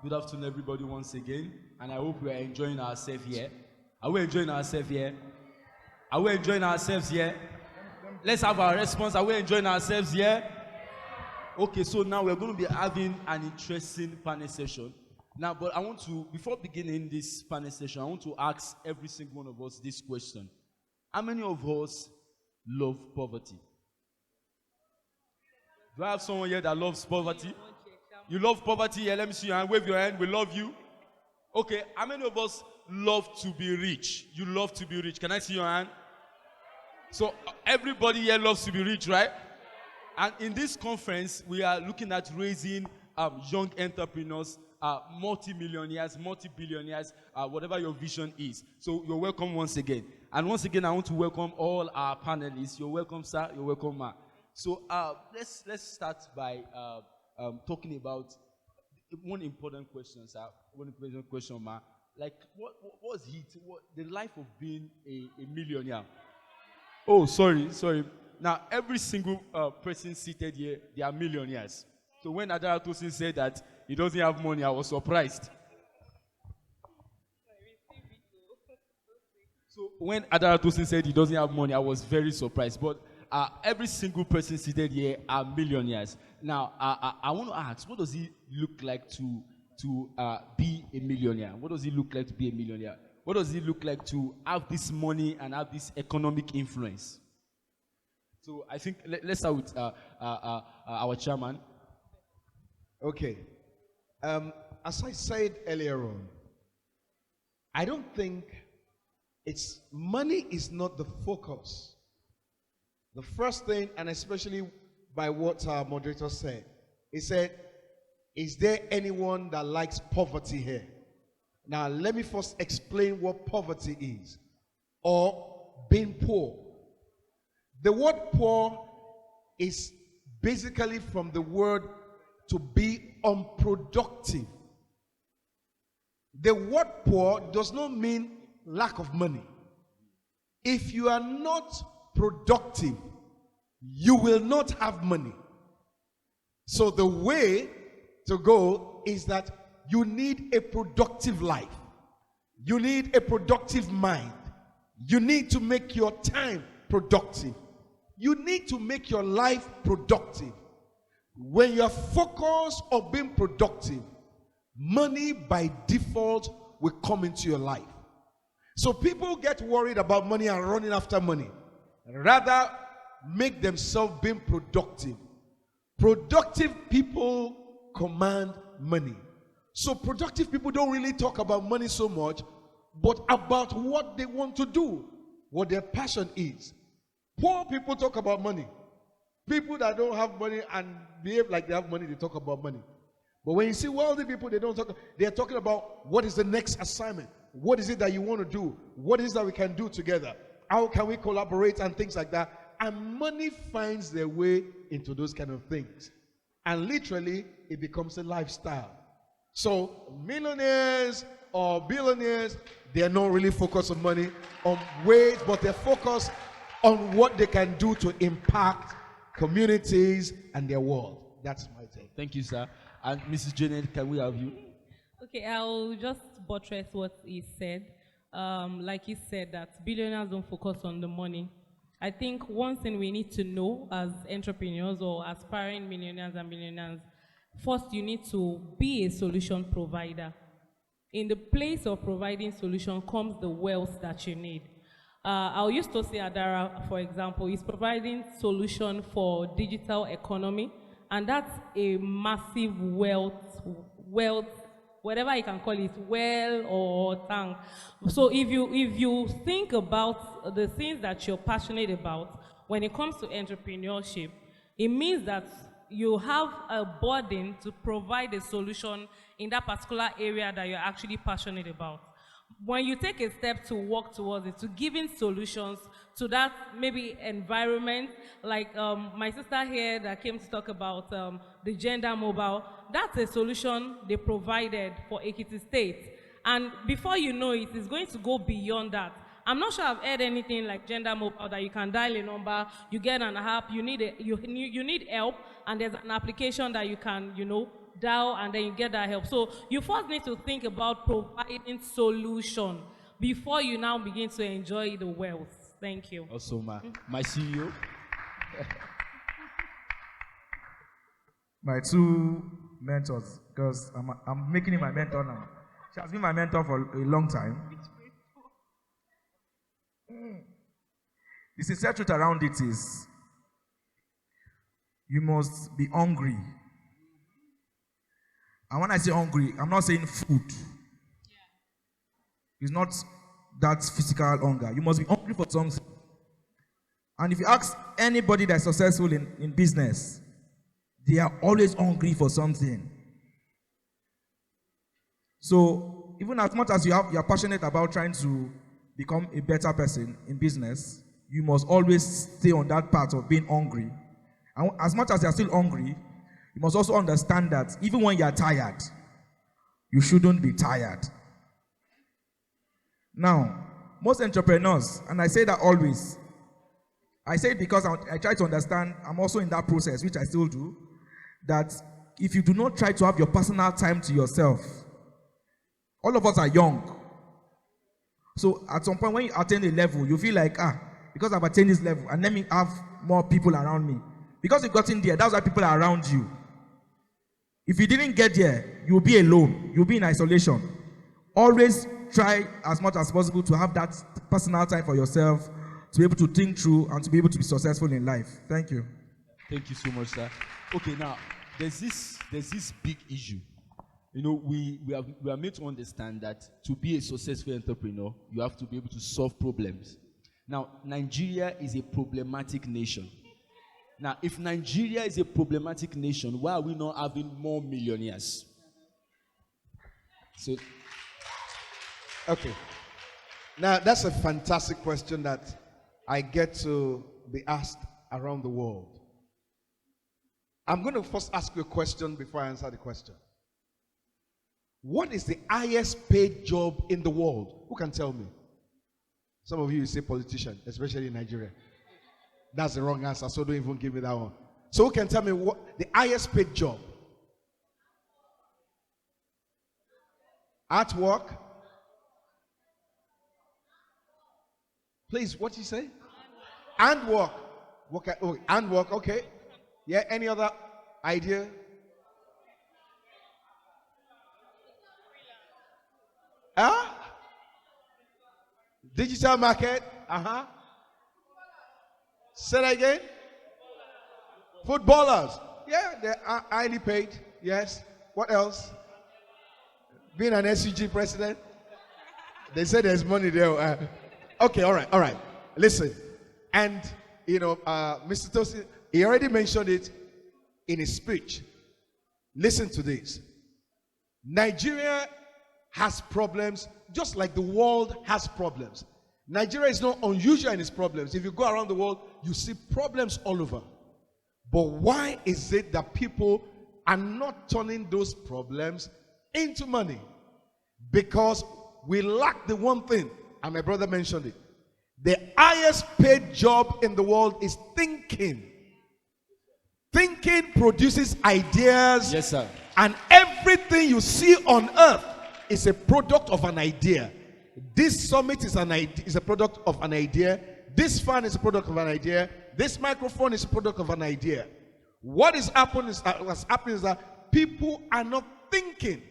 Good afternoon, everybody, once again. And I hope we are enjoying ourselves here. Are we enjoying ourselves here? Are we enjoying ourselves here? Let's have our response. Are we enjoying ourselves here? Okay, so now we're going to be having an interesting panel session. Now, but I want to, before beginning this panel session, I want to ask every single one of us this question. How many of us love poverty? Do I have someone here that loves poverty? You love poverty? Yeah, let me see your hand. Wave your hand. We love you. Okay, how many of us love to be rich? You love to be rich. Can I see your hand? So everybody here loves to be rich, right? And in this conference, we are looking at raising young entrepreneurs, multi-millionaires, multi-billionaires, whatever your vision is. So you're welcome once again. And once again, I want to welcome all our panelists. You're welcome, sir. You're welcome, ma. So let's start by talking about one important question, sir. One important question, ma. Like, what was the life of being a millionaire? Oh, sorry. Now, every single person seated here, they are millionaires. So when Adara Tosin said that he doesn't have money, I was surprised. So when Adara Tosin said he doesn't have money, I was very surprised. But every single person seated here are millionaires. Now, I want to ask, what does it look like to be a millionaire? What does it look like to be a millionaire? What does it look like to have this money and have this economic influence? So I think let's start with our chairman. Okay. As I said earlier on, I don't think money is not the focus. The first thing, and especially by what our moderator said, he said, is there anyone that likes poverty here? Now, let me first explain what poverty is, or being poor. The word poor is basically from the word to be unproductive. The word poor does not mean lack of money. If you are not productive, you will not have money. So the way to go is that you need a productive life. You need a productive mind. You need to make your time productive. You need to make your life productive. When you are focused on being productive, money by default will come into your life. So people get worried about money and running after money. Rather, make themselves being productive. Productive people command money. So productive people don't really talk about money so much, but about what they want to do, what their passion is. Poor people talk about money. People that don't have money and behave like they have money, they talk about money. But when you see wealthy people, they are talking about what is the next assignment. What is it that you want to do? What is it that we can do together? How can we collaborate and things like that? And money finds their way into those kind of things. And literally, it becomes a lifestyle. So millionaires or billionaires, they are not really focused on money, on ways, but they're focused on what they can do to impact communities and their world. That's my take. Thank you, sir. And Mrs. Janet, can we have you? Okay, I'll just buttress what he said. Like he said, that billionaires don't focus on the money. I think one thing we need to know as entrepreneurs or aspiring millionaires and billionaires, first you need to be a solution provider. In the place of providing solution comes the wealth that you need. I used to say Adara, for example, is providing solution for digital economy, and that's a massive wealth, whatever you can call it, well or tank. So if you think about the things that you're passionate about when it comes to entrepreneurship, it means that you have a burden to provide a solution in that particular area that you're actually passionate about. When you take a step to work towards it, to giving solutions to that maybe environment, like my sister here that came to talk about the gender mobile, that's a solution they provided for Ekiti State. And before you know it, it's going to go beyond that. I'm not sure I've heard anything like Gender Mobile that you can dial a number, you get an app, you need help, and there's an application that you can, dial, and then you get that help. So you first need to think about providing solution before you now begin to enjoy the wealth. Thank you. Also, my CEO. My two mentors, because I'm making him my mentor now. She has been my mentor for a long time. The sincere truth around it is, you must be hungry. And when I say hungry, I'm not saying food. It's not that physical hunger. You must be hungry for something. And if you ask anybody that's successful in business, they are always hungry for something. So even as much as you are passionate about trying to become a better person in business, you must always stay on that path of being hungry. And as much as you are still hungry, you must also understand that even when you are tired, you shouldn't be tired. Now, most entrepreneurs, and I say that always, I say it because I try to understand, I'm also in that process, which I still do, that if you do not try to have your personal time to yourself, all of us are young. So at some point when you attain a level, you feel like, because I've attained this level, and let me have more people around me. Because you've gotten there, that's why people are around you. If you didn't get there, you'll be alone. You'll be in isolation. Always try as much as possible to have that personal time for yourself, to be able to think through and to be able to be successful in life. Thank you. Thank you so much, sir. Okay, now there's this big issue. We are made to understand that to be a successful entrepreneur, you have to be able to solve problems. Now, Nigeria is a problematic nation. Now, if Nigeria is a problematic nation, why are we not having more millionaires? So, Okay. Now, that's a fantastic question that I get to be asked around the world. I'm going to first ask you a question before I answer the question. What is the highest paid job in the world? Who can tell me? Some of you say politician, especially in Nigeria. That's the wrong answer, so don't even give me that one. So who can tell me what the highest paid job? Artwork? Please, what did you say? Handwork. Handwork, okay. Yeah, any other idea? Digital market? Say that again? Footballers. Yeah, they are highly paid. Yes. What else? Being an SUG president? They say there's money there. Okay, all right. Listen. And, Mr. Tosin, he already mentioned it in his speech. Listen to this. Nigeria has problems just like the world has problems. Nigeria is not unusual in its problems. If you go around the world, you see problems all over. But why is it that people are not turning those problems into money? Because we lack the one thing, and my brother mentioned it. The highest paid job in the world is thinking. Thinking produces ideas. yes, sir. And everything you see on earth is a product of an idea. This summit is a product of an idea. This fan is a product of an idea. This microphone is a product of an idea. What's happening is that people are not thinking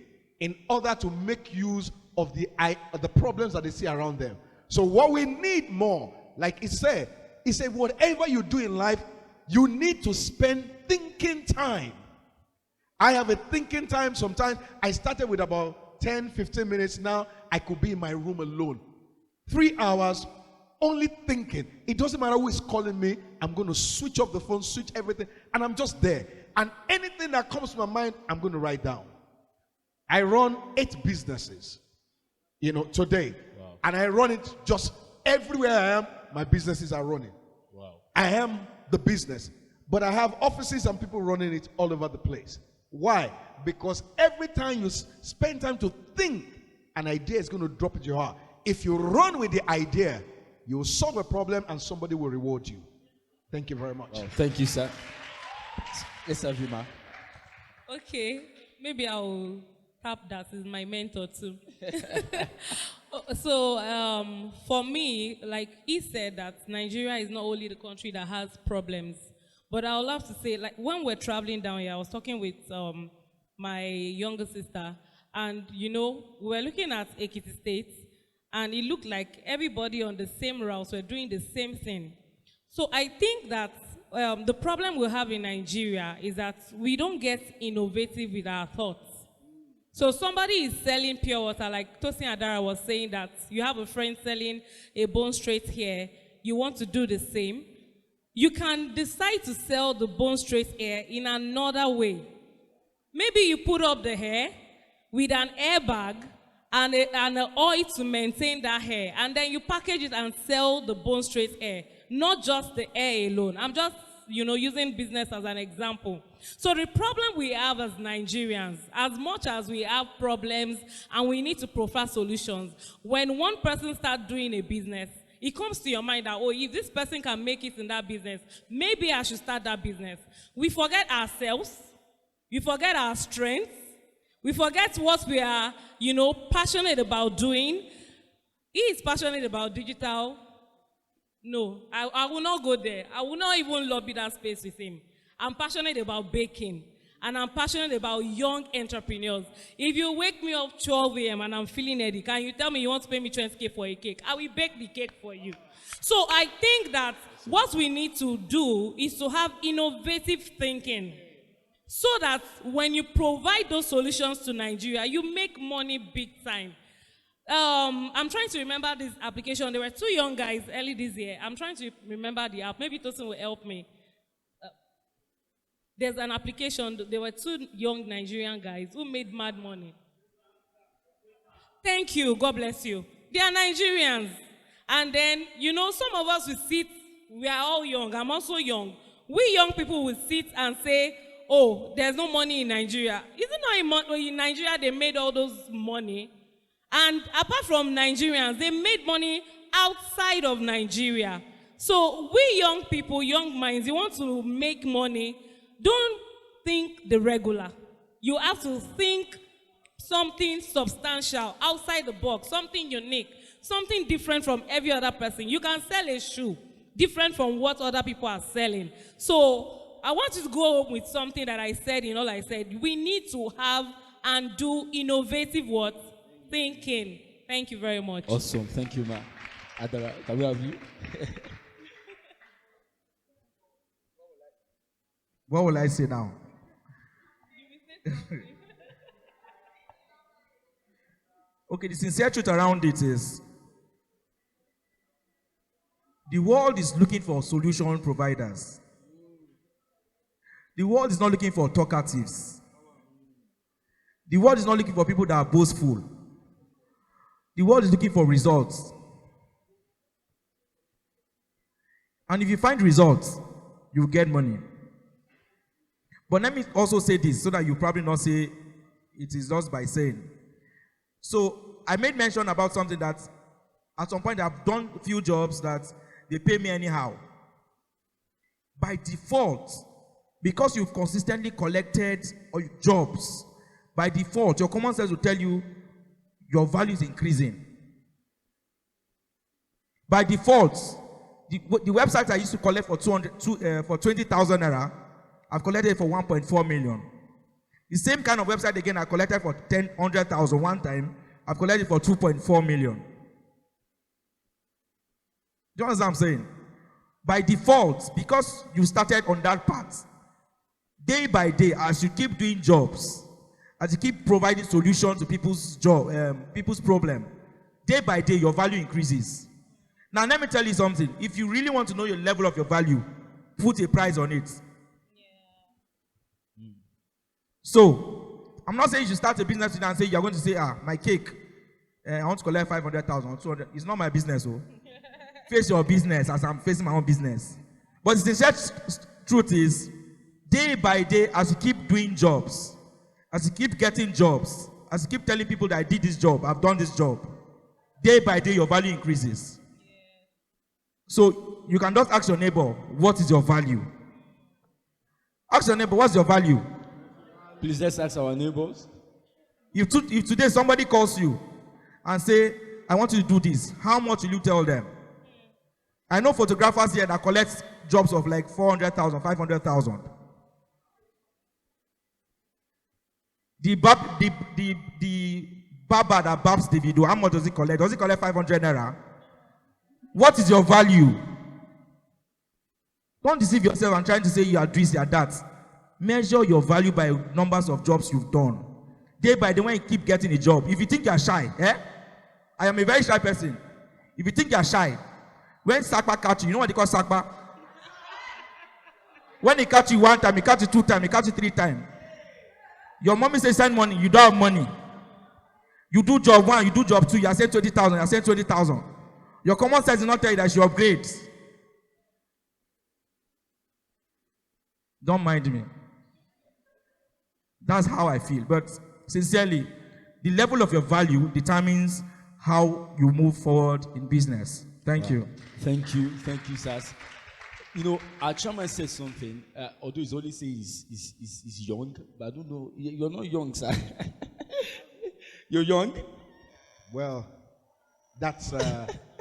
in order to make use of the problems that they see around them. So what we need more, like he said, whatever you do in life, you need to spend thinking time. I have a thinking time. Sometimes I started with about 10, 15 minutes. Now I could be in my room alone. 3 hours only thinking. It doesn't matter who is calling me. I'm going to switch off the phone, switch everything, and I'm just there. And anything that comes to my mind, I'm going to write down. I run 8 businesses, today. Wow. And I run it just everywhere I am, my businesses are running. Wow. I am the business. But I have offices and people running it all over the place. Why? Because every time you spend time to think, an idea is going to drop into your heart. if you run with the idea, you will solve a problem and somebody will reward you. Thank you very much. Oh, thank you, sir. Yes, Avima. Okay, maybe I'll tap that as my mentor too. So for me, like he said, that Nigeria is not only the country that has problems, but I would love to say, like when we're traveling down here, I was talking with my younger sister, and you know, we were looking at Ekiti State, and it looked like everybody on the same routes were doing the same thing. So I think that the problem we have in Nigeria is that we don't get innovative with our thoughts. So somebody is selling pure water, like Tosin Adara was saying, that you have a friend selling a bone straight hair, you want to do the same. You can decide to sell the bone straight hair in another way. Maybe you put up the hair with an airbag and an oil to maintain that hair, and then you package it and sell the bone straight hair, not just the hair alone. I'm just, you know, using business as an example. So the problem we have as Nigerians, as much as we have problems and we need to provide solutions, when one person starts doing a business, it comes to your mind that, oh, if this person can make it in that business, maybe I should start that business. We forget ourselves, we forget our strengths, we forget what we are, you know, passionate about doing. He is passionate about digital. No, I will not go there. I will not even lobby that space with him. I'm passionate about baking, and I'm passionate about young entrepreneurs. If you wake me up 12 a.m. and I'm feeling ready, can you tell me you want to pay me 20K for a cake? I will bake the cake for you. So I think that what we need to do is to have innovative thinking, so that when you provide those solutions to Nigeria, you make money big time. I'm trying to remember this application. There were two young guys early this year. I'm trying to remember the app. Maybe Tosin will help me. There's an application. There were two young Nigerian guys who made mad money. Thank you. God bless you. They are Nigerians. And then, you know, some of us will sit. We are all young. I'm also young. We young people will sit and say, oh, there's no money in Nigeria. Is it not in Nigeria they made all those money? And apart from Nigerians, they made money outside of Nigeria. So we young people, young minds, you want to make money, don't think the regular. You have to think something substantial, outside the box, something unique, something different from every other person. You can sell a shoe different from what other people are selling. So I want you to go home with something that I said in all I said. We need to have and do innovative what? Thinking. Thank you very much. Awesome. Thank you, ma. Adara, can we have you? What will I say now? Okay, the sincere truth around it is the world is looking for solution providers. The world is not looking for talkatives. The world is not looking for people that are boastful. The world is looking for results. And if you find results, you get money. But let me also say this so that you probably not say it is just by saying. So I made mention about something that at some point I've done a few jobs that they pay me anyhow. By default, because you've consistently collected jobs, by default, your common sense will tell you your value is increasing. By default, the website I used to collect for 20,000 naira, I've collected it for 1.4 million. The same kind of website again I collected for 100,000 one time, I've collected for 2.4 million. Do you understand what I'm saying? By default, because you started on that path, day by day, as you keep doing jobs, as you keep providing solutions to people's people's problem, day by day your value increases. Now let me tell you something. If you really want to know your level of your value, put a price on it. Yeah. So I'm not saying you should start a business today and say you're going to say, my cake, I want to collect 500,000 or 200. It's not my business. Oh. Face your business as I'm facing my own business. But the sincere truth is, day by day, as you keep doing jobs, as you keep getting jobs, as you keep telling people that I did this job, I've done this job, day by day your value increases. So you can just ask your neighbor, what is your value? Ask your neighbor, what's your value? Please let's ask our neighbors. If today somebody calls you and say, I want you to do this, how much will you tell them? I know photographers here that collect jobs of like 400,000, 500,000. The barber that barbs the video, how much does he collect? Does he collect 500 naira? What is your value? Don't deceive yourself and trying to say you are this, you are that. Measure your value by numbers of jobs you've done. Day by day, when you keep getting a job, if you think you are shy, I am a very shy person. If you think you are shy, when Sakpa catch you know what they call Sakpa? When he catch you one time, he catch you two times, he catch you three times. Your mommy says send money, you don't have money. You do job one, you do job two, you are saying 20,000, you are saying 20,000. Your common sense will not tell you that you upgrade. Don't mind me. That's how I feel. But sincerely, the level of your value determines how you move forward in business. Thank you. Thank you, Sas. You know, our chairman said something, although he's only saying he's young, but I don't know, you're not young, sir. You're young? Well, that's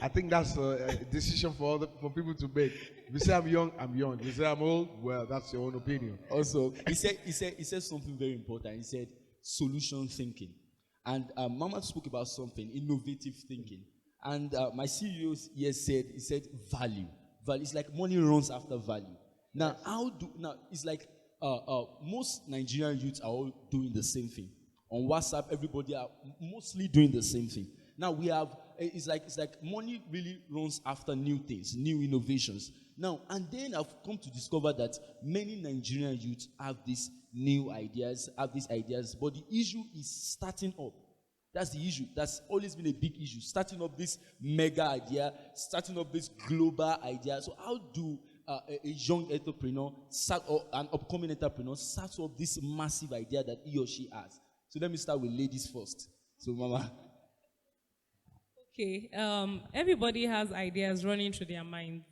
I think that's a decision for people to make. If you say I'm young, I'm young. If you say I'm old, well, that's your own opinion. Also, he said something very important. He said solution thinking, and Mama spoke about something innovative thinking. And my CEO here said value. Value is like money runs after value. Now it's like most Nigerian youths are all doing the same thing. On WhatsApp, everybody are mostly doing the same thing. Now we have it's like money really runs after new things, new innovations. Now and then I've come to discover that many Nigerian youths have these new ideas, but the issue is starting up. That's the issue. That's always been a big issue. Starting up this mega idea, starting up this global idea. So how do a young entrepreneur or an upcoming entrepreneur start up this massive idea that he or she has? So let me start with ladies first. So Mama. Okay. Everybody has ideas running through their minds.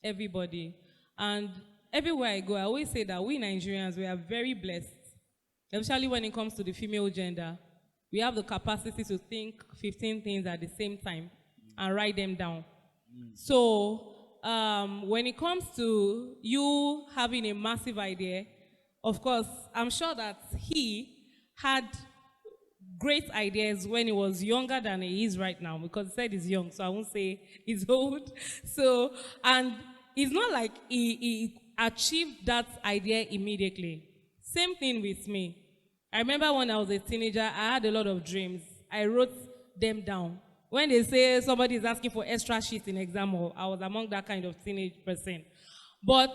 Everybody. And everywhere I go, I always say that we Nigerians, we are very blessed. Especially when it comes to the female gender. We have the capacity to think 15 things at the same time and write them down. So when it comes to you having a massive idea, of course, I'm sure that he had great ideas when he was younger than he is right now, because he said he's young, so I won't say he's old. So, and it's not like he achieved that idea immediately. Same thing with me. I remember when I was a teenager, I had a lot of dreams. I wrote them down. When they say somebody is asking for extra sheets in exam hall, I was among that kind of teenage person. But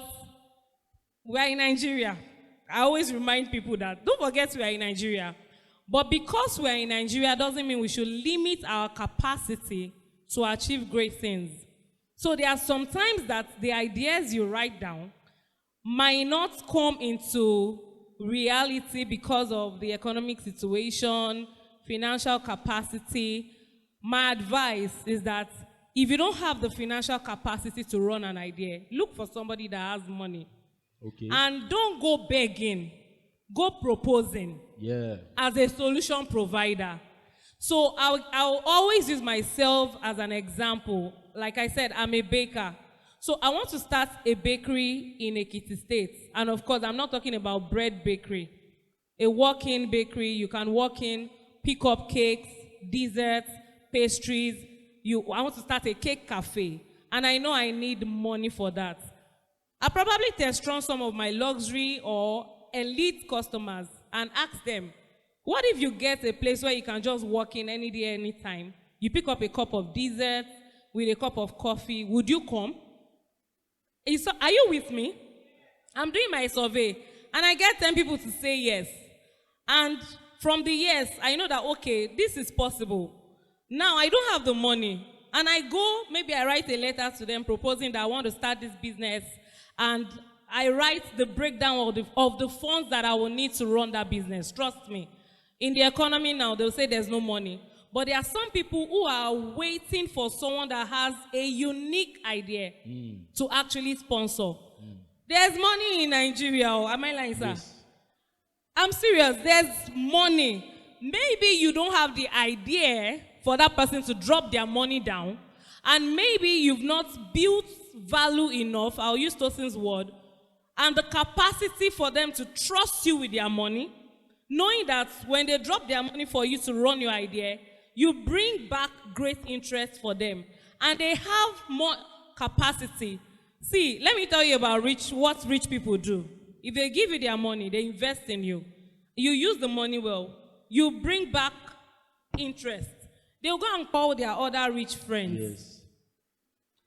we are in Nigeria. I always remind people that, don't forget we are in Nigeria. But because we are in Nigeria doesn't mean we should limit our capacity to achieve great things. So there are some times that the ideas you write down might not come into reality because of the economic situation, financial capacity. My advice is that if you don't have the financial capacity to run an idea, look for somebody that has money. Okay. And don't go begging, go proposing as a solution provider. So I'll always use myself as an example. Like I said, I'm a baker. So I want to start a bakery in Ekiti State. And of course, I'm not talking about bread bakery. A walk-in bakery, you can walk in, pick up cakes, desserts, pastries. I want to start a cake cafe. And I know I need money for that. I'll probably test run some of my luxury or elite customers and ask them, what if you get a place where you can just walk in any day, anytime? You pick up a cup of dessert with a cup of coffee. Would you come? Are you with me? I'm doing my survey, and I get 10 people to say yes. And from the yes, I know that, okay, this is possible. Now, I don't have the money, and maybe I write a letter to them proposing that I want to start this business, and I write the breakdown of the funds that I will need to run that business. Trust me. In the economy now, they'll say there's no money. But there are some people who are waiting for someone that has a unique idea to actually sponsor. There's money in Nigeria. Am I lying, sir? Yes. I'm serious. There's money. Maybe you don't have the idea for that person to drop their money down, and maybe you've not built value enough, I'll use Tosin's word, and the capacity for them to trust you with their money, knowing that when they drop their money for you to run your idea, you bring back great interest for them, and they have more capacity. See, let me tell you about what rich people do. If they give you their money, they invest in you. You use the money well. You bring back interest. They'll go and call their other rich friends. Yes.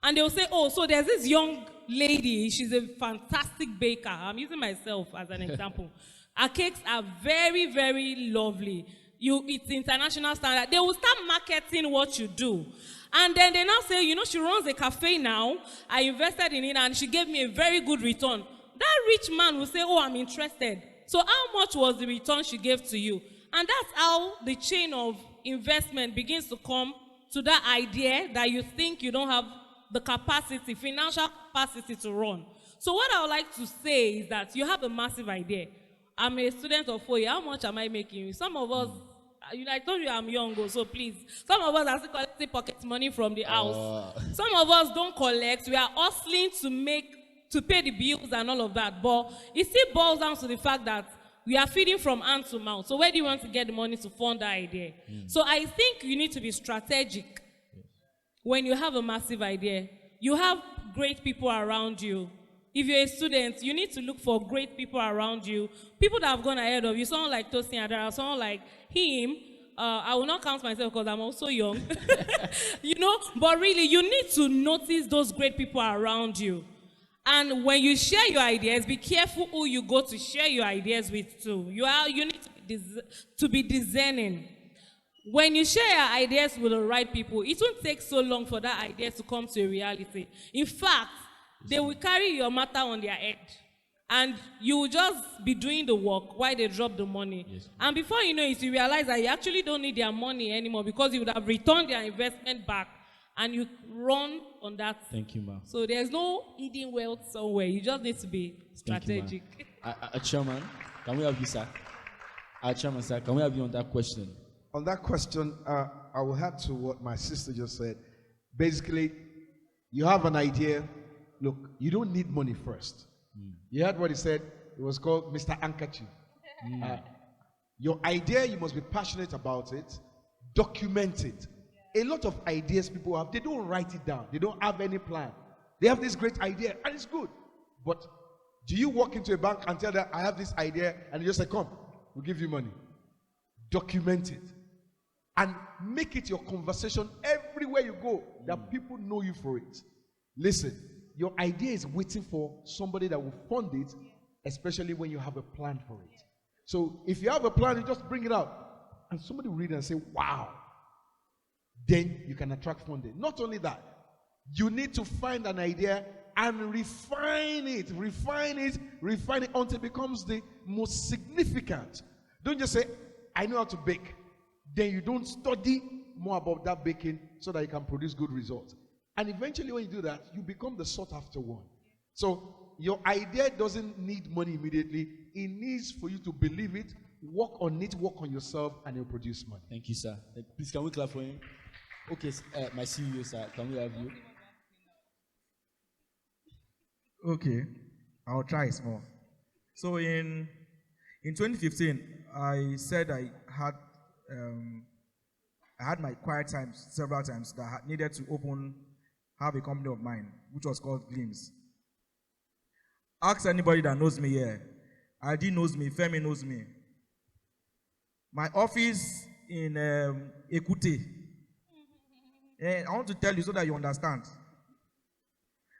And they'll say, oh, so there's this young lady. She's a fantastic baker. I'm using myself as an example. Her cakes are very, very lovely. It's international standard. They will start marketing what you do. And then they now say, she runs a cafe now. I invested in it and she gave me a very good return. That rich man will say, oh, I'm interested. So how much was the return she gave to you? And that's how the chain of investment begins to come to that idea that you think you don't have the capacity, financial capacity to run. So what I would like to say is that you have a massive idea. I'm a student of 4 years. How much am I making? Some of us, I told you I'm young, so please. Some of us are still collecting pocket money from the house. Some of us don't collect. We are hustling to pay the bills and all of that. But it still boils down to the fact that we are feeding from hand to mouth. So where do you want to get the money to fund that idea? So I think you need to be strategic when you have a massive idea. You have great people around you. If you're a student, you need to look for great people around you. People that have gone ahead of you. Someone like Tosin, Adara, someone like him. I will not count myself because I'm also young. But really, you need to notice those great people around you. And when you share your ideas, be careful who you go to share your ideas with too. You need to be discerning. When you share your ideas with the right people, it won't take so long for that idea to come to a reality. In fact, they will carry your matter on their head. And you will just be doing the work while they drop the money. Yes. And before you know it, you realize that you actually don't need their money anymore because you would have returned their investment back. And you run on that. Thank you, ma'am. So there's no hidden wealth somewhere. You just need to be strategic. Chairman, can we have you, sir? Chairman, sir, can we have you on that question? On that question, I will add to what my sister just said. Basically, you have an idea. Look, you don't need money first. You heard what he said? It was called Mr. Ankachi. Your idea, you must be passionate about it. Document it. A lot of ideas people have, they don't write it down. They don't have any plan. They have this great idea, and it's good. But do you walk into a bank and tell them, I have this idea, and you just say, come, we'll give you money. Document it. And make it your conversation everywhere you go, that people know you for it. Listen, your idea is waiting for somebody that will fund it, especially when you have a plan for it. So if you have a plan, you just bring it out. And somebody will read it and say, wow. Then you can attract funding. Not only that, you need to find an idea and refine it until it becomes the most significant. Don't just say, I know how to bake. Then you don't study more about that baking so that you can produce good results. And eventually when you do that, you become the sought after one. So your idea doesn't need money immediately. It needs for you to believe it, work on it, work on yourself, and you'll produce money. Thank you, sir. Please, can we clap for him? Okay, my CEO, sir, can we have you? Okay, I'll try small. So in 2015, I said I had my quiet times several times that I needed to have a company of mine, which was called Glimpse. Ask anybody that knows me here. ID knows me, Femi knows me. My office in Ekute. I want to tell you so that you understand.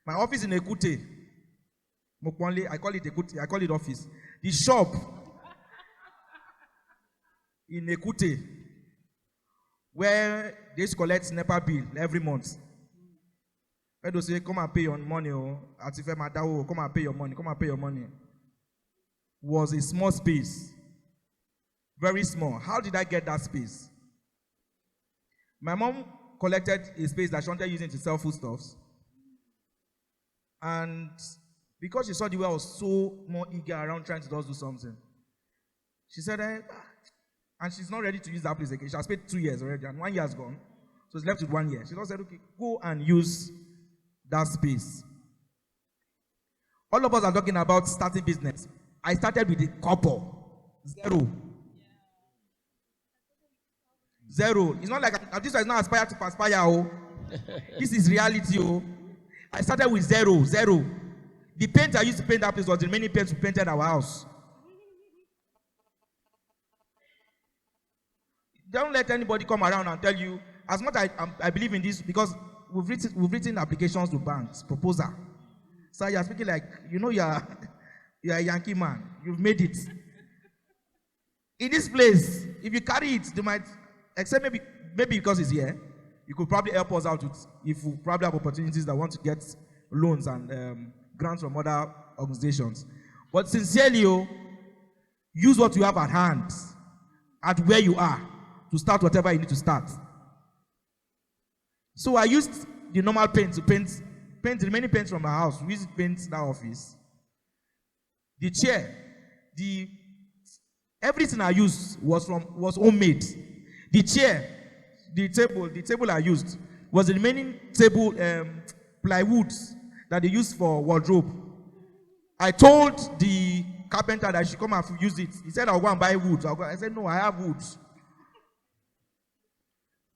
My office in Ekute, Mokwanle, I call it Ekute, I call it office. The shop in Ekute, where they used to collect NEPA bill every month. Where they say, come and pay your money, come and pay your money, come and pay your money. Was a small space. Very small. How did I get that space? My mom collected a space that she wanted using to sell foodstuffs. And because she saw the way I was so more eager around trying to just do something, she said, and she's not ready to use that place again. She has paid 2 years already, and 1 year has gone. So it's left with 1 year. She just said, okay, go and use that space. All of us are talking about starting business. I started with a couple. Zero. It's not like this is not aspire to aspire. Oh. This is reality. Oh. I started with zero. The paint I used to paint that place was the remaining paint we painted our house. Don't let anybody come around and tell you, as much I believe in this, because we've written applications to banks, proposal. So you're speaking like, you're a Yankee man. You've made it. In this place, if you carry it, they might, except maybe because it's here, you could probably help us out with, if we probably have opportunities that want to get loans and grants from other organizations. But sincerely, use what you have at hand, at where you are, to start whatever you need to start. So I used the normal paint to paint the remaining paint from my house. We used to paint that office. The chair, everything I used was homemade. The chair, the table I used was the remaining table plywood that they used for wardrobe. I told the carpenter that I should come and use it. He said, I'll go and buy wood. I said, no, I have wood.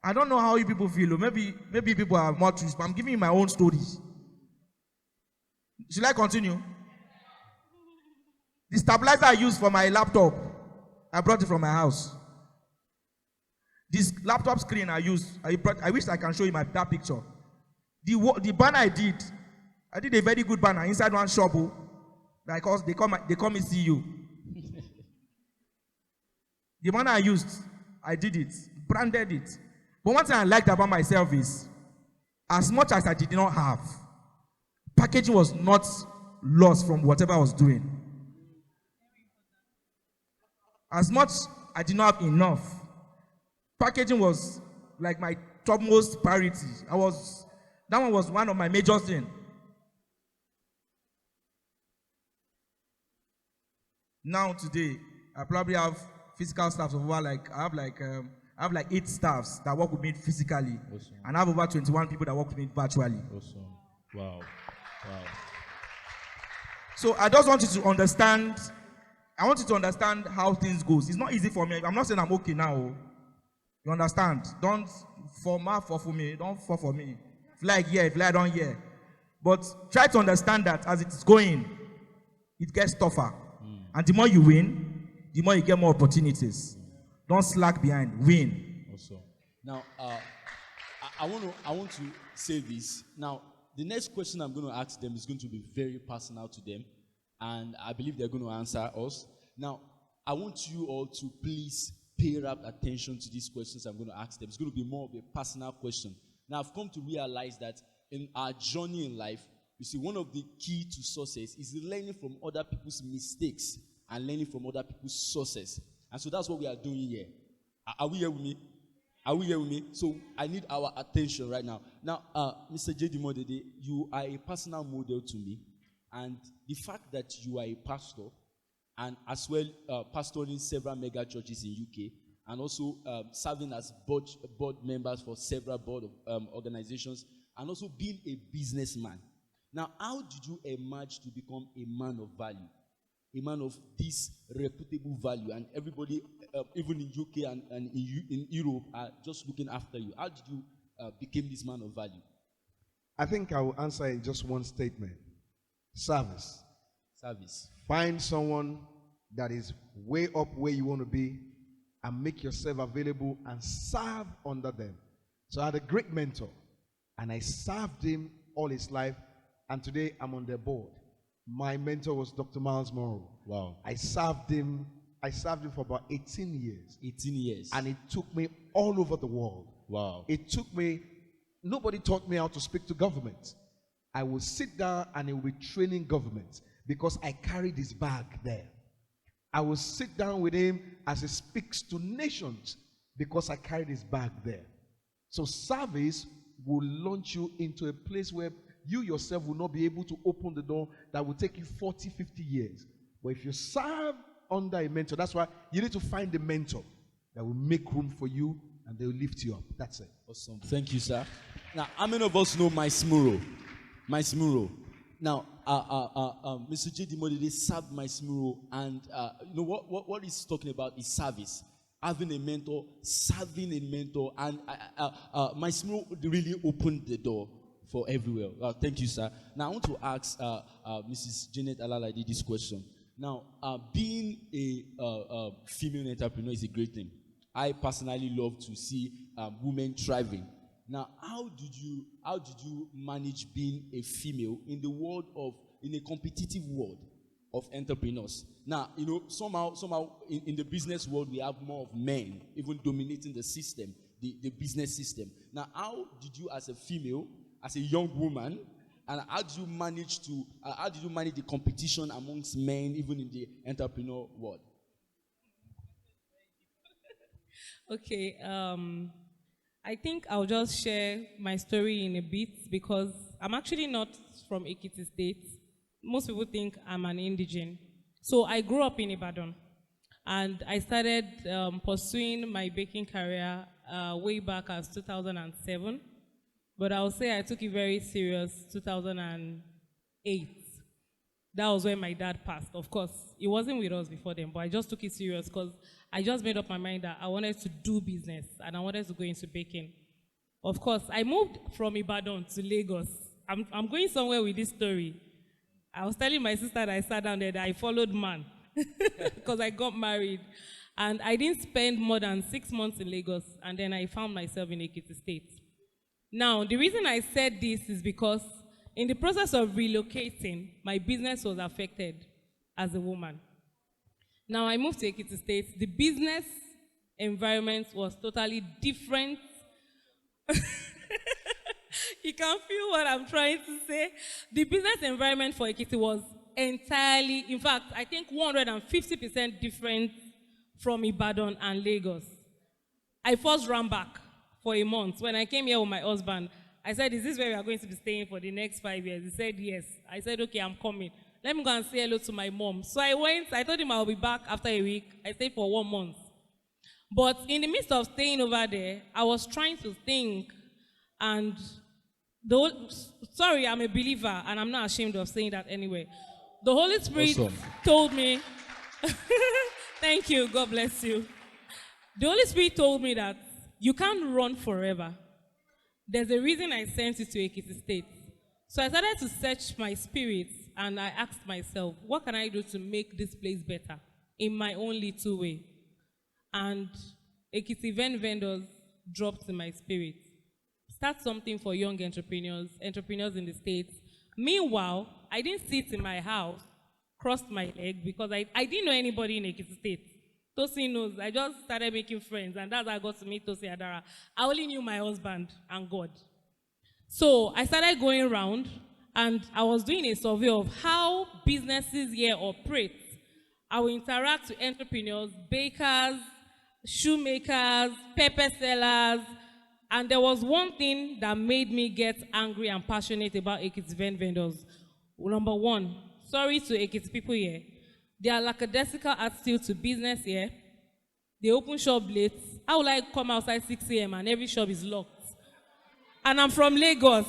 I don't know how you people feel. Maybe people are more truths, but I'm giving you my own story. Should I continue? The stabilizer I used for my laptop, I brought it from my house. This laptop screen I used, I wish I can show you that picture. The banner I did a very good banner inside one shop. Because they call me CEO. The banner I used, I did it, branded it. But one thing I liked about myself is, as much as I did not have, packaging was not lost from whatever I was doing. As much I did not have enough, packaging was like my topmost priority. That one was one of my major things. Now today, I probably have physical staff of over I have 8 staffs that work with me physically. Awesome. And I have over 21 people that work with me virtually. Awesome. Wow. So I just want you to understand, how things goes. It's not easy for me. I'm not saying I'm okay now. You understand? Don't fall for me. Don't fall for me. If like yeah, if like don't hear. But try to understand that as it's going, it gets tougher. And the more you win, the more you get more opportunities. Don't slack behind. Win. Awesome. Now, I want to say this. Now, the next question I'm going to ask them is going to be very personal to them, and I believe they're going to answer us. Now, I want you all to please pay rapt attention to these questions I'm going to ask them. It's going to be more of a personal question. Now, I've come to realize that in our journey in life, you see, one of the key to success is learning from other people's mistakes and learning from other people's success. And so that's what we are doing here. Are we here with me? Are we here with me? So I need our attention right now. Now, Mr. J.D. Modede, you are a personal model to me. And the fact that you are a pastor, and as well pastoring several mega churches in UK, and also serving as board members for several board organizations, and also being a businessman. Now, how did you emerge to become a man of value? A man of this reputable value, and everybody, even in UK and in Europe, are just looking after you. How did you become this man of value? I think I will answer in just one statement. Service. Find someone that is way up where you want to be and make yourself available and serve under them. So I had a great mentor, and I served him all his life, and today I'm on their board. My mentor was Dr. Miles Morrow. Wow. I served him for about 18 years. 18 years. And it took me all over the world. Wow. Nobody taught me how to speak to government. I would sit down and he would be training government because I carried his bag there. I will sit down with him as he speaks to nations because I carried his bag there. So service will launch you into a place where you yourself will not be able to open the door that will take you 40, 50 years. But if you serve under a mentor, that's why you need to find a mentor that will make room for you and they will lift you up. That's it. Awesome. Thank you, sir. Now, how many of us know my smuro? My smuro. Now, Mr. J.D. Modede served my smuro, and you know what he's talking about is service. Having a mentor, serving a mentor, and my smuro really opened the door for everywhere. Thank you, sir. Now, I want to ask Mrs. Janet Alalade this question. Now, being a female entrepreneur is a great thing. I personally love to see women thriving. Now, how did you manage being a female in a competitive world of entrepreneurs? Now, you know, somehow in the business world we have more of men even dominating the system, the business system. Now, how did you, as a female, as a young woman, and how did you manage the competition amongst men even in the entrepreneur world? Okay, I think I'll just share my story in a bit because I'm actually not from Ekiti State. Most people think I'm an indigene. So I grew up in Ibadan and I started pursuing my baking career way back as 2007. But I'll say I took it very serious 2008. That was when my dad passed. Of course, he wasn't with us before then, but I just took it serious because I just made up my mind that I wanted to do business and I wanted to go into baking. Of course, I moved from Ibadan to Lagos. I'm going somewhere with this story. I was telling my sister that I sat down there that I followed man because I got married. And I didn't spend more than 6 months in Lagos, and then I found myself in Ekiti State. Now, the reason I said this is because in the process of relocating, my business was affected as a woman. Now, I moved to Ekiti State. The business environment was totally different. You can feel what I'm trying to say. The business environment for Ekiti was entirely, in fact, I think 150% different from Ibadan and Lagos. I first ran back for a month. When I came here with my husband, I said, is this where we are going to be staying for the next 5 years? He said, yes. I said, okay, I'm coming. Let me go and say hello to my mom. So I went, I told him I'll be back after a week. I stayed for 1 month. But in the midst of staying over there, I was trying to think, and sorry, I'm a believer, and I'm not ashamed of saying that anyway. The Holy Spirit told me, thank you, God bless you. The Holy Spirit told me that you can't run forever. There's a reason I sent you to Ekiti State. So I started to search my spirit, and I asked myself, what can I do to make this place better in my own little way? And Ekiti event vendors dropped in my spirit. Start something for young entrepreneurs in the States. Meanwhile, I didn't sit in my house, crossed my leg, because I didn't know anybody in Ekiti State. Tosin knows. I just started making friends, and that's how I got to meet Tosin Adara. I only knew my husband and God. So I started going around, and I was doing a survey of how businesses here operate. I will interact with entrepreneurs, bakers, shoemakers, pepper sellers, and there was one thing that made me get angry and passionate about Ekiti event vendors. Number one, sorry to Ekiti people here. They are lackadaisical attitude to business here. They open shop late. How will I come outside 6 a.m. and every shop is locked? And I'm from Lagos.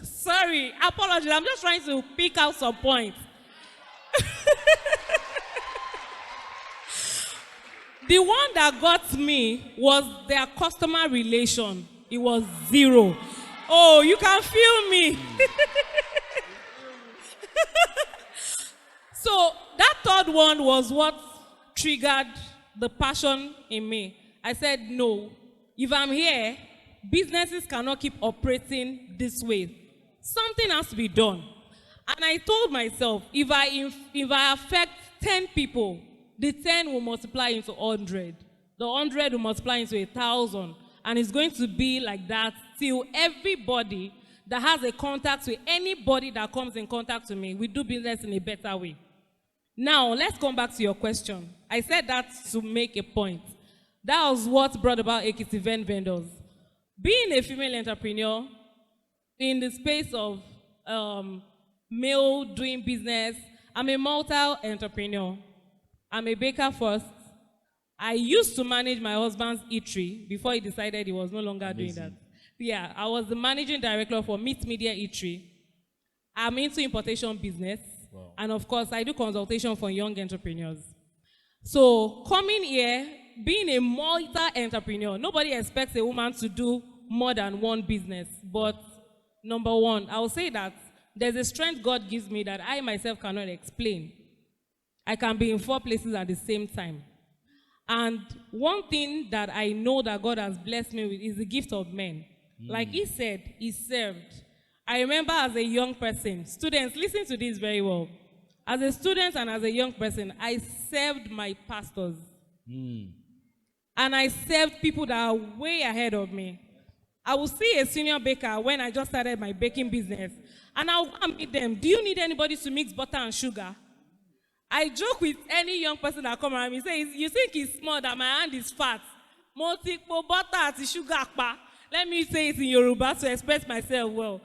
Sorry, apologies. I'm just trying to pick out some points. The one that got me was their customer relation. It was zero. Oh, you can feel me. So that third one was what triggered the passion in me. I said, no, if I'm here, businesses cannot keep operating this way. Something has to be done. And I told myself, if I affect 10 people, the 10 will multiply into 100. The 100 will multiply into 1,000. And it's going to be like that till everybody that has a contact with anybody that comes in contact with me, we do business in a better way. Now, let's come back to your question. I said that to make a point. That was what brought about Ekiti event vendors. being a female entrepreneur in the space of male doing business, I'm a multi-entrepreneur. I'm a baker first. I used to manage my husband's eatery before he decided he was no longer doing that. Yeah, I was the managing director for Meat Media Eatery. I'm into importation business. Wow. And of course, I do consultation for young entrepreneurs. So coming here, being a multi-entrepreneur, nobody expects a woman to do more than one business. But number one, I will say that there's a strength God gives me that I myself cannot explain. I can be in 4 places at the same time. And one thing that I know that God has blessed me with is the gift of men. Like he said, he served. I remember as a young person, students, listen to this very well. As a student and as a young person, I served my pastors. And I served people that are way ahead of me. I will see a senior baker when I just started my baking business. And I'll go and meet them. Do you need anybody to mix butter and sugar? I joke with any young person that come around me, say, you think it's small that my hand is fat? Multiple butter and sugar. Let me say it in Yoruba to express myself well.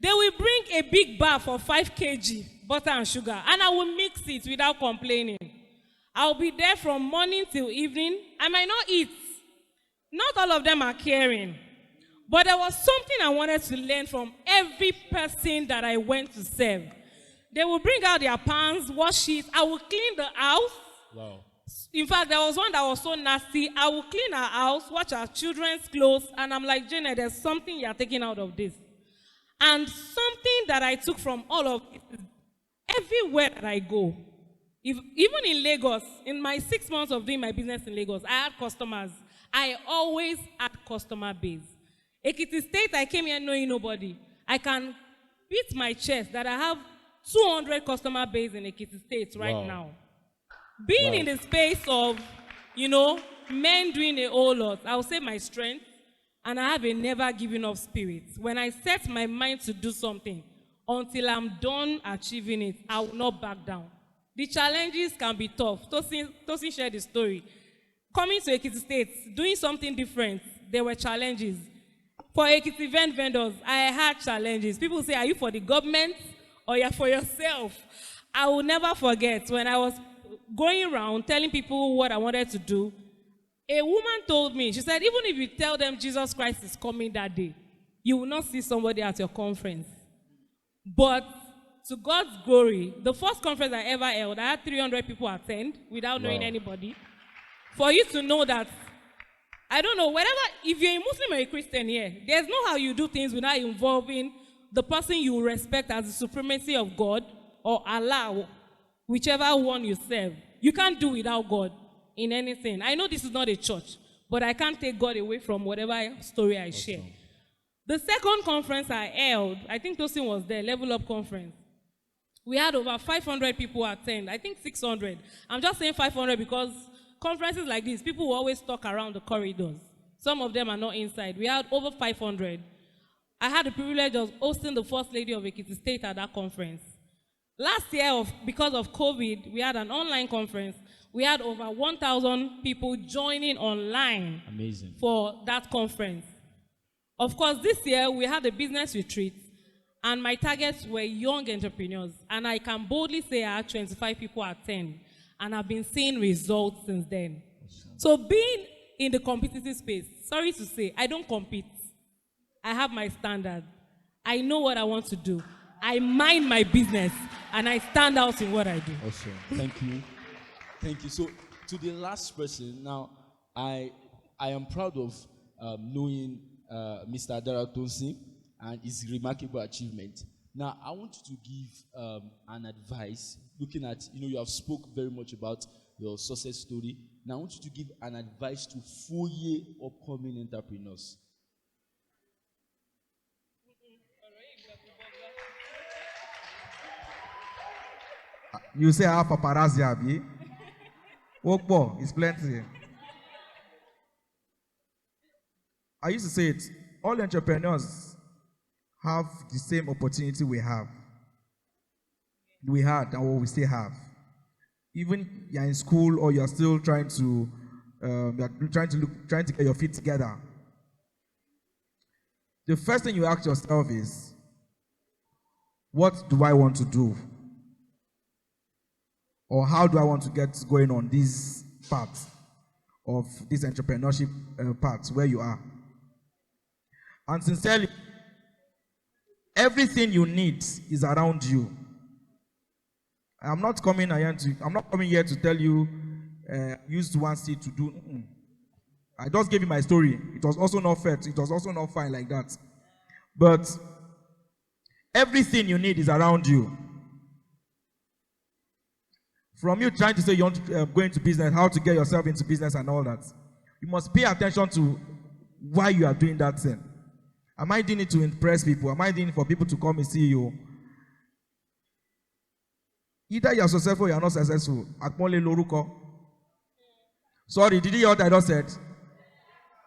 They will bring a big bar for 5 kg butter and sugar, and I will mix it without complaining. I'll be there from morning till evening. I might not eat. Not all of them are caring. But there was something I wanted to learn from every person that I went to serve. They will bring out their pans, wash it. I will clean the house. Wow. In fact, there was one that was so nasty. I will clean our house, watch our children's clothes, and I'm like, Jenna, there's something you're taking out of this. And something that I took from all of it is everywhere that I go, even in Lagos, in my 6 months of doing my business in Lagos, I had customers. I always had customer base. Ekiti State, I came here knowing nobody. I can beat my chest that I have 200 customer base in Ekiti State right now. Being in the space of, men doing a whole lot, I will say my strength, and I have a never giving up spirit. When I set my mind to do something, until I'm done achieving it, I will not back down. The challenges can be tough. Tosin shared the story. Coming to Ekiti State, doing something different, there were challenges. For Ekiti event vendors, I had challenges. People say, are you for the government or you're for yourself? I will never forget when I was going around telling people what I wanted to do. A woman told me, she said, even if you tell them Jesus Christ is coming that day, you will not see somebody at your conference. But to God's glory, the first conference I ever held, I had 300 people attend without knowing anybody. For you to know that, I don't know, if you're a Muslim or a Christian here, there's no how you do things without involving the person you respect as the supremacy of God or Allah, whichever one you serve. You can't do without God in anything. I know this is not a church, but I can't take God away from whatever story I share. The second conference I held, I think Tosin was there, Level Up Conference. We had over 500 people attend. I think 600. I'm just saying 500 because conferences like this, people will always talk around the corridors. Some of them are not inside. We had over 500. I had the privilege of hosting the First Lady of Ekiti State at that conference. Last year, because of COVID, we had an online conference. We had over 1,000 people joining online. Amazing. For that conference. Of course, this year, we had a business retreat, and my targets were young entrepreneurs. And I can boldly say I had 25 people attend, and I've been seeing results since then. So being in the competitive space, sorry to say, I don't compete. I have my standard. I know what I want to do. I mind my business, and I stand out in what I do. Awesome. Thank you. Thank you. So, to the last person, now, I am proud of knowing Mr. Adara Tosin and his remarkable achievement. Now, I want you to give an advice, looking at, you have spoke very much about your success story. Now, I want you to give an advice to 4-year upcoming entrepreneurs. You say I have paparazzi, Abi. Work is plenty. I used to say it, all entrepreneurs have the same opportunity we have. We had and what we still have. Even you're in school or you're still trying to get your feet together. the first thing you ask yourself is, what do I want to do? Or how do I want to get going on this path of this entrepreneurship path where you are? And sincerely, everything you need is around you. I'm not coming here to tell you use one seed to do. I just gave you my story. It was also not fair. It was also not fine like that. But everything you need is around you. From you trying to say you want to go into business, how to get yourself into business and all that, you must pay attention to why you are doing that thing. Am I doing it to impress people? Am I doing it for people to come and see you? Either you are successful or you are not successful. Akmole loruko. Sorry, did you hear what I just said?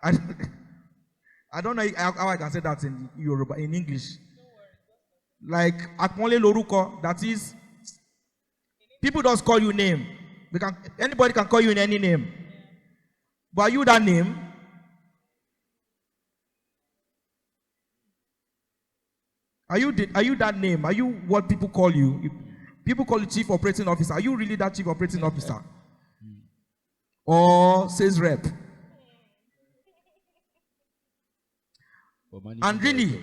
I don't know how I can say that in Yoruba, in English. Like Akmole loruko, that is, people just call you name. Anybody can call you in any name. But are you that name? Are you that name? Are you what people call you? If people call you chief operating officer. Are you really that chief operating officer? Or sales rep? And really,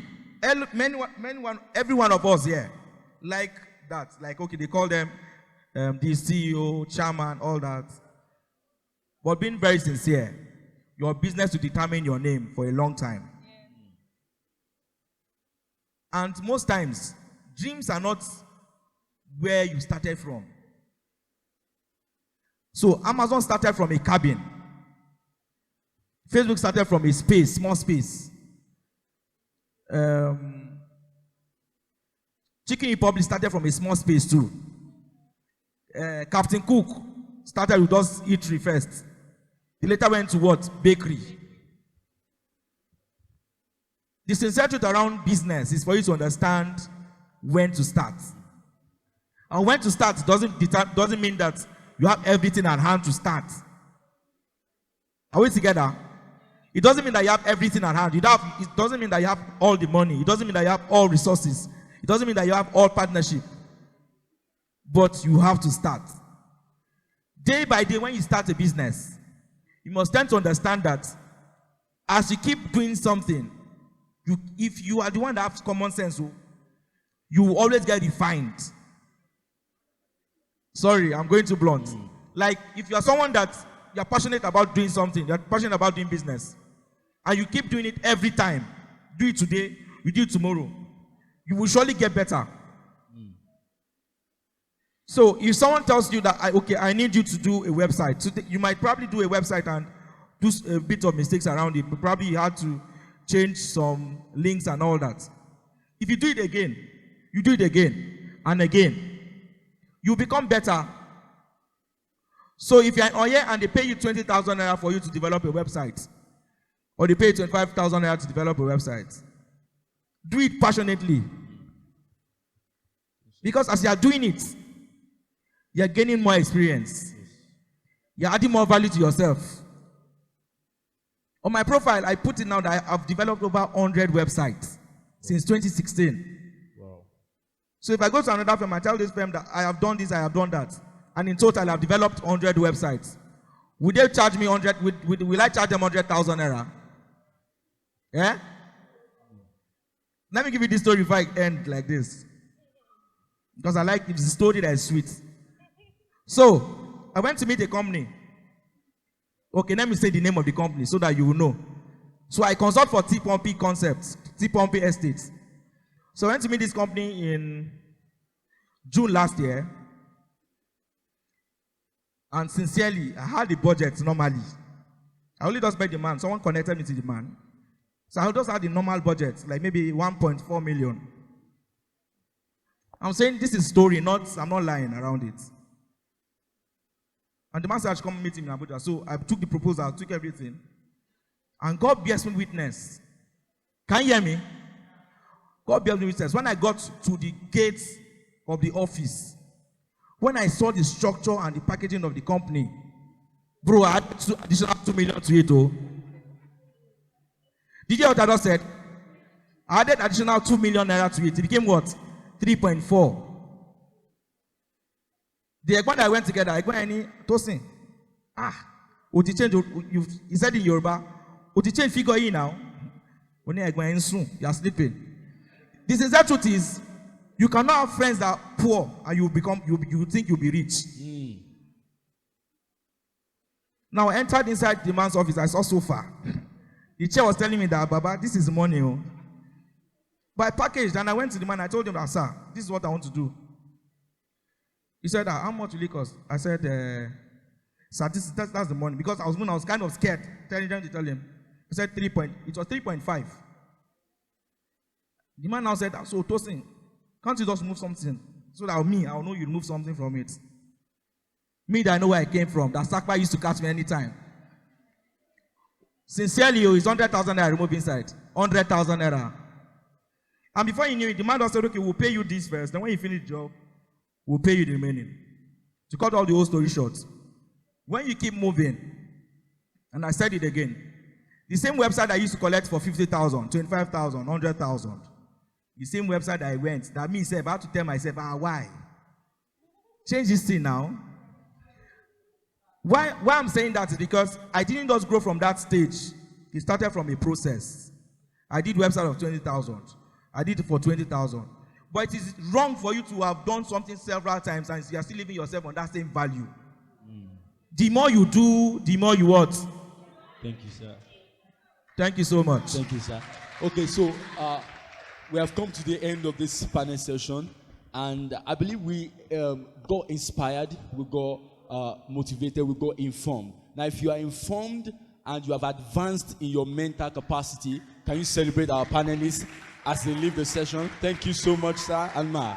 every one of us here, like that. Like, okay, they call them the CEO, chairman, all that. But being very sincere, your business will determine your name for a long time. And most times, dreams are not where you started from. So Amazon started from a cabin. Facebook started from a space, small space. Chicken Republic started from a small space too. Captain Cook started with just eatery first. He later went to what? Bakery. The sincere truth around business is for you to understand when to start. And when to start doesn't mean that you have everything at hand to start. Are we together? It doesn't mean that you have everything at hand. It doesn't mean that you have all the money. It doesn't mean that you have all resources. It doesn't mean that you have all partnership. But you have to start. Day by day, when you start a business, you must tend to understand that as you keep doing something, if you are the one that has common sense, you will always get refined. Sorry, I'm going too blunt. Like, if you are someone that you're passionate about doing something, you're passionate about doing business, and you keep doing it every time, do it today, you do it tomorrow, you will surely get better. So if someone tells you that, I need you to do a website, so you might probably do a website and do a bit of mistakes around it, but probably you had to change some links and all that. If you do it again, you do it again and again, you become better. So if you're on here and they pay you 20,000 naira for you to develop a website, or they pay you 25,000 naira to develop a website, do it passionately. Because as you are doing it, you are gaining more experience. You are adding more value to yourself. On my profile, I put it now that I've developed over 100 websites since 2016. Wow. So if I go to another firm, I tell this firm that I have done this, I have done that, and in total I've developed 100 websites. Would they charge me 100? Will I charge them 100,000 naira? Yeah? Let me give you this story before I end like this, because I like it's a story that is sweet. So I went to meet a company. Okay, let me say the name of the company so that you will know. So I consult for T-Pompey Concepts, T-Pompey Estates. So I went to meet this company in June last year. And sincerely, I had the budget normally. I only just met the man. Someone connected me to the man. So I just had the normal budget, like maybe 1.4 million. I'm saying this is story, I'm not lying around it. And the man said I should come meet him in Abuja. So I took the proposal, took everything. And God bears me witness. Can you hear me? God bears me witness. When I got to the gates of the office, when I saw the structure and the packaging of the company, bro, I had additional 2 million to it. Oh. Did you hear what I just said? I added additional 2 million naira to it. It became what? 3.4. The Egban that went together, Egban any Tosin. Would you change? He said in Yoruba, would you change figure E now? When Egban in soon, you are sleeping. This is the truth is, you cannot have friends that are poor and you think you'll be rich. Now I entered inside the man's office. I saw sofa. The chair was telling me that, Baba, this is money. Oh. But I packaged and I went to the man. I told him that, sir, this is what I want to do. He said, how much will it cost? I said, sir, that's the money. Because I was kind of scared telling them to tell him. He said it was 3.5. The man now said, so Tosin, can't you just move something? So that I'll know you move something from it. Me that I know where I came from, that Sakpa used to catch me anytime. Sincerely, it's 100,000 naira remove inside. 100,000 naira. And before you knew it, the man just said, okay, we'll pay you this first. Then when you finish the job, we'll pay you the remaining. To cut all the whole story short. When you keep moving, and I said it again, the same website I used to collect for 50,000, 25,000, 100,000, the same website I went, that means I have to tell myself, why? Change this thing now. Why I'm saying that is because I didn't just grow from that stage. It started from a process. I did website of 20,000. I did it for 20,000. But it is wrong for you to have done something several times and you are still leaving yourself on that same value. The more you do, the more you what? Thank you, sir. Thank you so much. Thank you, sir. Okay, so we have come to the end of this panel session, and I believe we got inspired, we got motivated, we got informed. Now, if you are informed and you have advanced in your mental capacity, can you celebrate our panelists as they leave the session? Thank you so much, sir and ma.